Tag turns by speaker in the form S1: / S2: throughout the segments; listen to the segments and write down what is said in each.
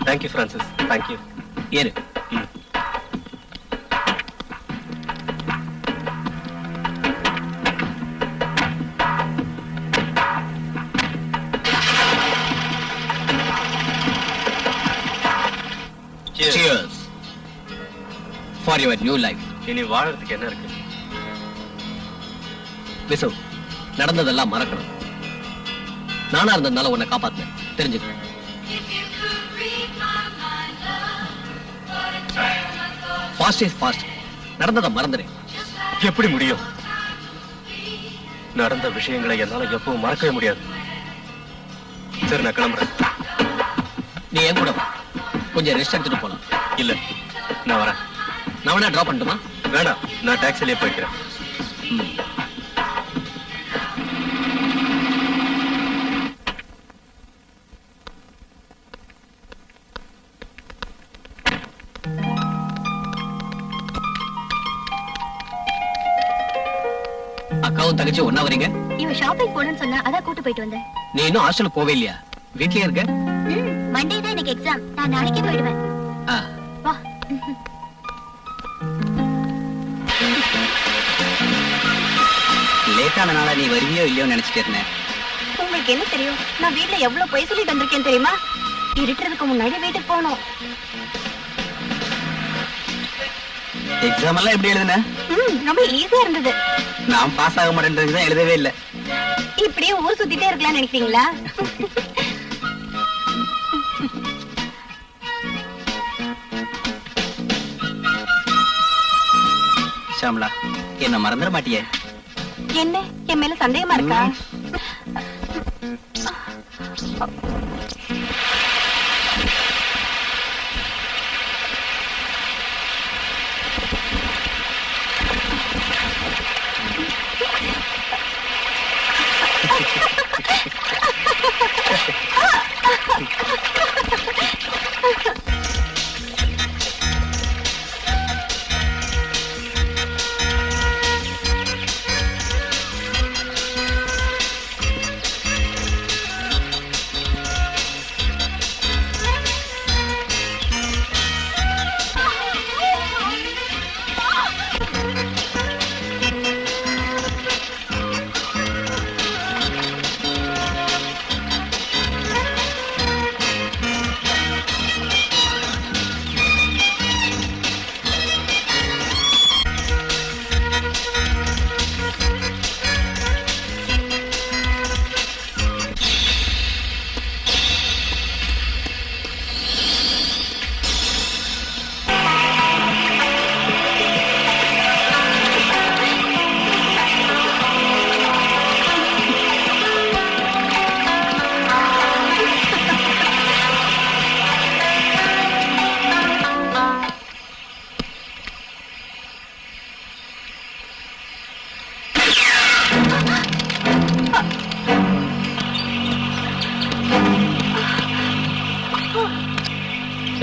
S1: Thank you Francis, thank you.
S2: ஏறு. Cheers for your new life.
S1: இனி வாழறதுக்கு என்ன இருக்கு?
S2: விசு, நடந்ததெல்லாம் மறக்கணும். நானா இருந்ததுனால உன்னை காப்பாத்தினேன், தெரிஞ்சுக்க. Fast is fast. நடந்ததை மறந்துடு.
S1: எப்படி முடியும்? நடந்த விஷயங்களை என்னால எப்பவும் மறக்கவே முடியாது. சரி, நான் கிளம்புறேன்.
S2: நீ என் கூட வா. கொஞ்சம் ரெஸ்ட் எடுத்துட்டு போலாம்.
S1: இல்ல, நான் வரேன்.
S2: நான் வேணா டிராப் பண்ணட்டுமா?
S1: வேணாம், நான் டாக்ஸிலேயே போய்க்கிறேன்.
S2: அக்காவும் தங்கச்சி ஒன்னா வரீங்க?
S3: இவன் ஷாப்பிங் போகணும்னு சொன்னா அதான் கூட்டு போயிட்டு வந்தேன்.
S2: நீ இன்னும் ஹாஸ்டல் போவே இல்லையா? வீட்லயே இருக்க?
S3: மண்டே தான் எனக்கு எக்ஸாம். நான் நாளைக்கே போயிடுவேன். வா.
S2: லேட்டானனால நீ வருவியோ இல்லையோ நினைச்சிட்டு இருந்தேன்.
S3: உங்களுக்கு என்ன தெரியும்? நான் வீட்ல எவ்வளவு பொய் சொல்லிட்டு வந்திருக்கேன் தெரியுமா? இருட்டுறதுக்கு முன்னாடி வீட்டுக்கு போகணும்.
S2: எக்ஸாம் எல்லாம் எப்படி எழுதுன?
S3: ரொம்ப ஈஸியா இருந்தது.
S2: நான் பாஸ் ஆக மாட்டேன்றதுதான் எழுதவே இல்லை.
S3: இப்படியே ஊர் சுத்திட்டே இருக்கலாம்னு நினைக்கிறீங்களா?
S2: ஷாம்லா, என்ன மறந்துட மாட்டியே?
S3: என்ன, என் மேல சந்தேகமா இருக்கா?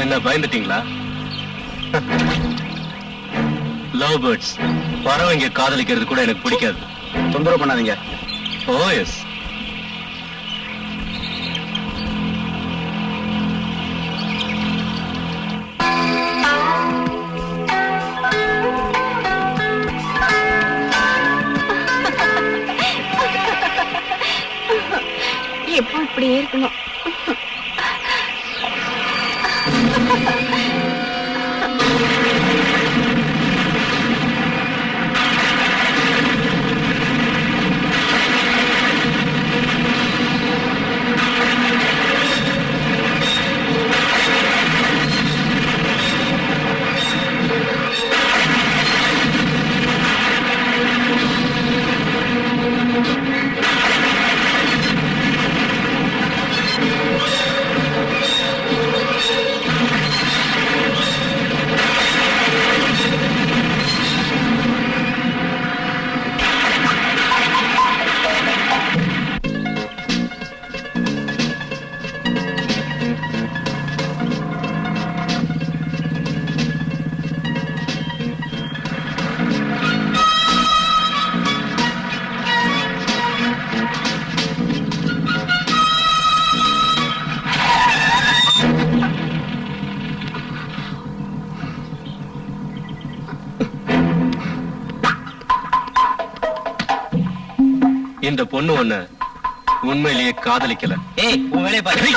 S1: என்ன பயந்துட்டீங்களா? லவ் பேர்ட்ஸ், பறவைங்க காதலிக்கிறது கூட எனக்கு பிடிக்காது.
S2: தொந்தரவு பண்ணாதீங்க.
S1: ஓ எஸ்.
S3: எப்போ இப்படியே இருக்கணும்.
S1: இந்த பொண்ணு ஒண்ணு உண்மையிலேயே காதலிக்கல.
S2: ஏய், உன் வேலையை பாரு.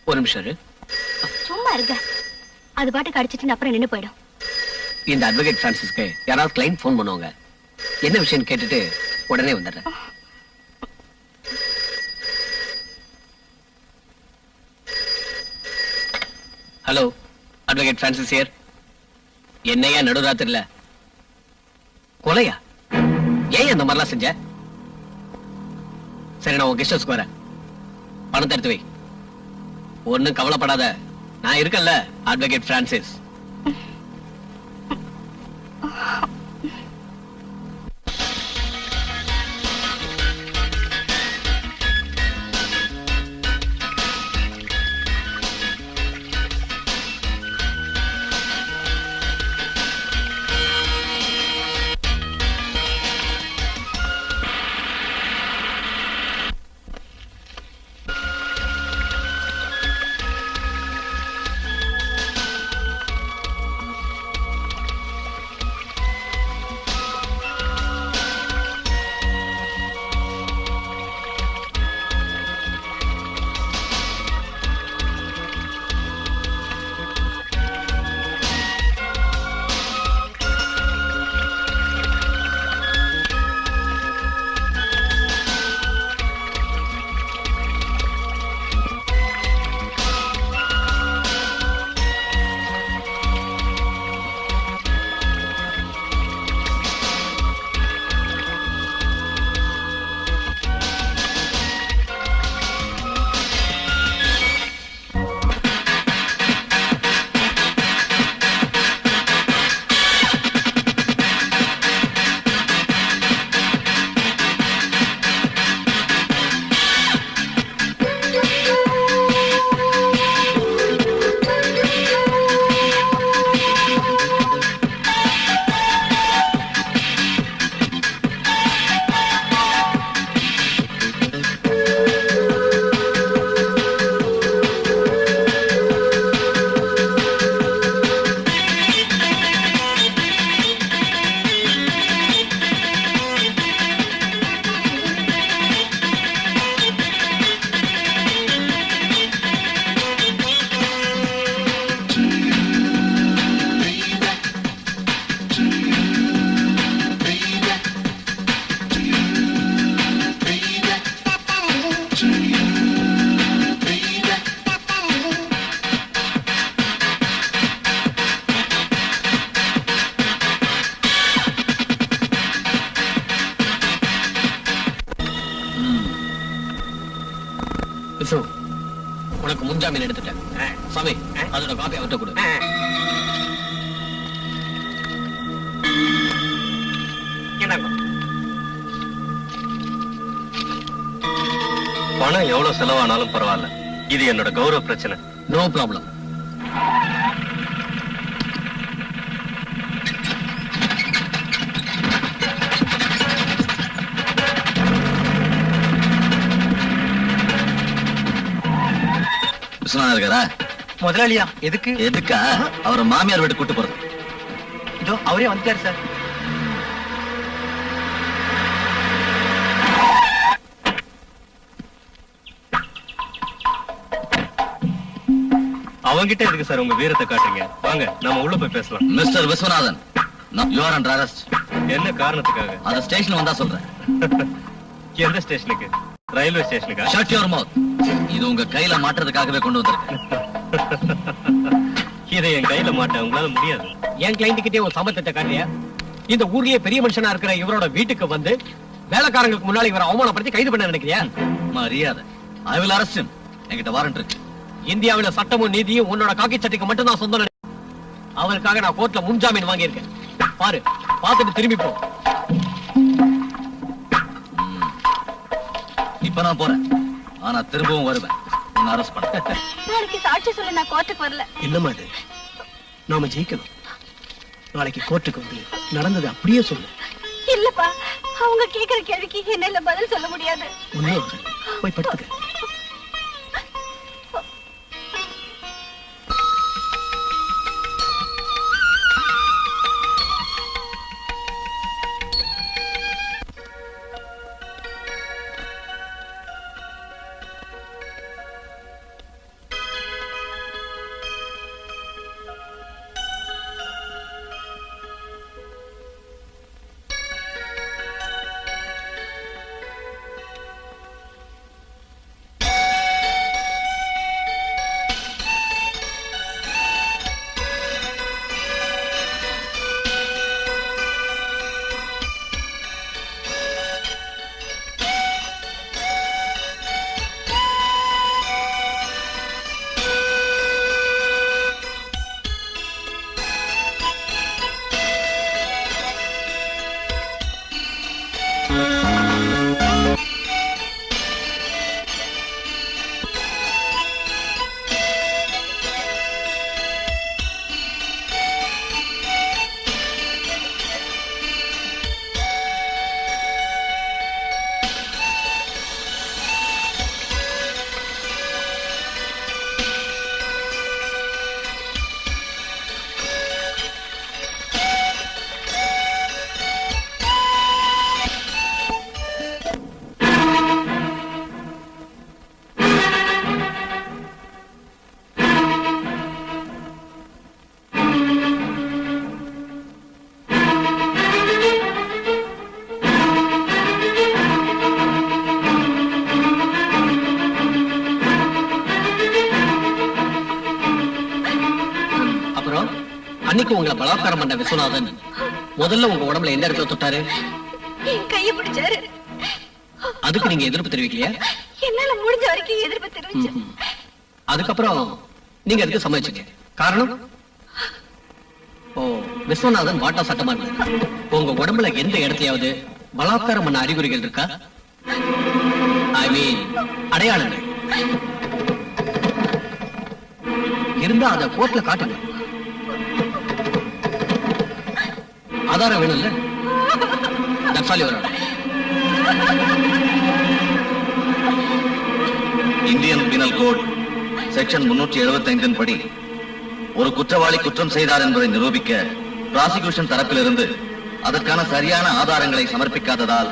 S2: ஒரு நிமிஷம் இரு.
S3: சும்மா இருங்க, அது பாட்டுக்கு அடிச்சிட்டு அப்புறம் நின்னு போயிடும்.
S2: இந்த அட்வொகேட் பிரான்சிஸ்க்கு யாராவது கிளைண்ட் ஃபோன் பண்ணுவாங்க. என்ன விஷயம் கேட்டுட்டு உடனே வந்துடுறேன். Hello, advocate Francis here. என்னையா நடுராத்திரில கொலையா? ஏன் அந்த மாதிரிலாம் செஞ்ச? சரி, நான் உன் கெஸ்ட் ஹவுஸ்க்கு வரேன். பணத்தை எடுத்து வை. ஒன்னும் கவலைப்படாத, நான் இருக்கேன்ல, அட்வொகேட் பிரான்சிஸ். விசு, உனக்கு முன்ஜாமீன் எடுத்துட்டேன். சாமி, அதோட காப்பி அவர்கிட்ட கொடு.
S1: பணம் எவ்வளவு செலவானாலும் பரவாயில்ல, இது என்னோட கௌரவ பிரச்சனை.
S2: No problem.
S4: விஸ்வநாதன் இருக்காரா?
S5: முதலாளியா? எதுக்கு?
S4: எதுக்கா? அவரை மாமியார் வீட்டு கூட்டு போறது.
S5: இதோ அவரே வந்துட்டாரு சார்.
S1: அவங்கிட்ட இருக்கு சார் உங்க வீரத்தை காட்டுறீங்க. வாங்க நாம உள்ள போய் பேசலாம்.
S4: Mister Viswanathan, you are under arrest.
S1: என்ன காரணத்துக்காக?
S4: அந்த ஸ்டேஷன் வந்தா சொல்றேன்.
S1: எந்த ஸ்டேஷனுக்கு? ரயில்வே ஸ்டேஷனுக்கா?
S4: Shut your mouth. இது உங்க கையில மாட்டுறதுக்காகவே கொண்டு வந்திருக்கேன்.
S1: இதை என் கையில மாட்ட உங்களால முடியாது.
S2: என் கிளைண்ட் கிட்டே ஒரு சமத்தத்தை காட்டியா? இந்த ஊர்லயே பெரிய மனுஷனா இருக்கிற இவரோட வீட்டுக்கு வந்து வேலைக்காரங்களுக்கு முன்னாடி இவரை அவமானப்படுத்தி கைது பண்ண நினைக்கிறியா?
S4: மரியாதை. I will arrest him. என்கிட்ட வாரண்ட் இருக்கு.
S2: இந்தியாவில சட்டமும் நீதியும் உன்னோட காக்கி சட்டைக்கு மட்டும் தான் சொந்தம். அவருக்காக நான் கோர்ட்ல முன்ஜாமீன் வாங்கியிருக்கேன். பாரு, பார்த்துட்டு திரும்பி போ.
S4: இப்ப நான் போறேன், ஆனா திரும்பவும் வருவேன். உன்னை அரெஸ்ட் பண்ண.
S3: நாளைக்கு சாட்சி சொல்ல நான் கோர்ட்டுக்கு வரல.
S5: என்னம்மா இது? நாம ஜெயிக்கணும். நாளைக்கு கோர்ட்டுக்கு வந்து நடந்தது அப்படியே சொல்லு.
S3: இல்லப்பா, அவங்க கேக்குற கேள்விக்கு என்னால பதில் சொல்ல முடியாது.
S5: ஒன்னும் போய் படுத்துக்க.
S2: அன்னைக்கு உங்களை பலாத்காரம் பண்ண விஸ்வநாதன் முதல்ல உங்க உடம்புல எந்த இடத்துல தொட்டாரு?
S3: என் கையை பிடிச்சாரு.
S2: அதுக்கு நீங்க எதிர்ப்பு தெரிவிக்கலையா?
S3: என்னால முடிஞ்ச வரைக்கும் எதிர்ப்பு தெரிவிச்சேன்.
S2: அதுக்கப்புறம் நீங்க அதுக்கு சம்மதிச்சீங்க. காரணம்? ஓ, விஸ்வநாதன் வாட்டா சட்டமா இருந்தார். உங்க உடம்புல எந்த இடத்தையாவது பலாத்காரம் பண்ண அறிகுறிகள் இருக்கா? ஐ மீன் அடையாளங்கள் இருந்தா அதை கோர்ட்ல காட்டுங்க. ஆதாரம் வேணும்ல? தற்சாலி வர
S4: இந்தியன் பீனல் கோட் செக்ஷன் 375 படி ஒரு குற்றவாளி குற்றம் செய்தார் என்பதை நிரூபிக்க பிராசிகியூஷன் தரப்பிலிருந்து அதற்கான சரியான ஆதாரங்களை சமர்ப்பிக்காததால்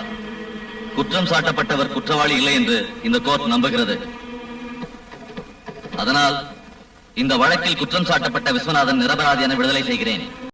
S4: குற்றம் சாட்டப்பட்டவர் குற்றவாளி இல்லை என்று இந்த கோர்ட் நம்புகிறது. அதனால் இந்த வழக்கில் குற்றம் சாட்டப்பட்ட விஸ்வநாதன் நிரபராதி என விடுதலை செய்கிறேன்.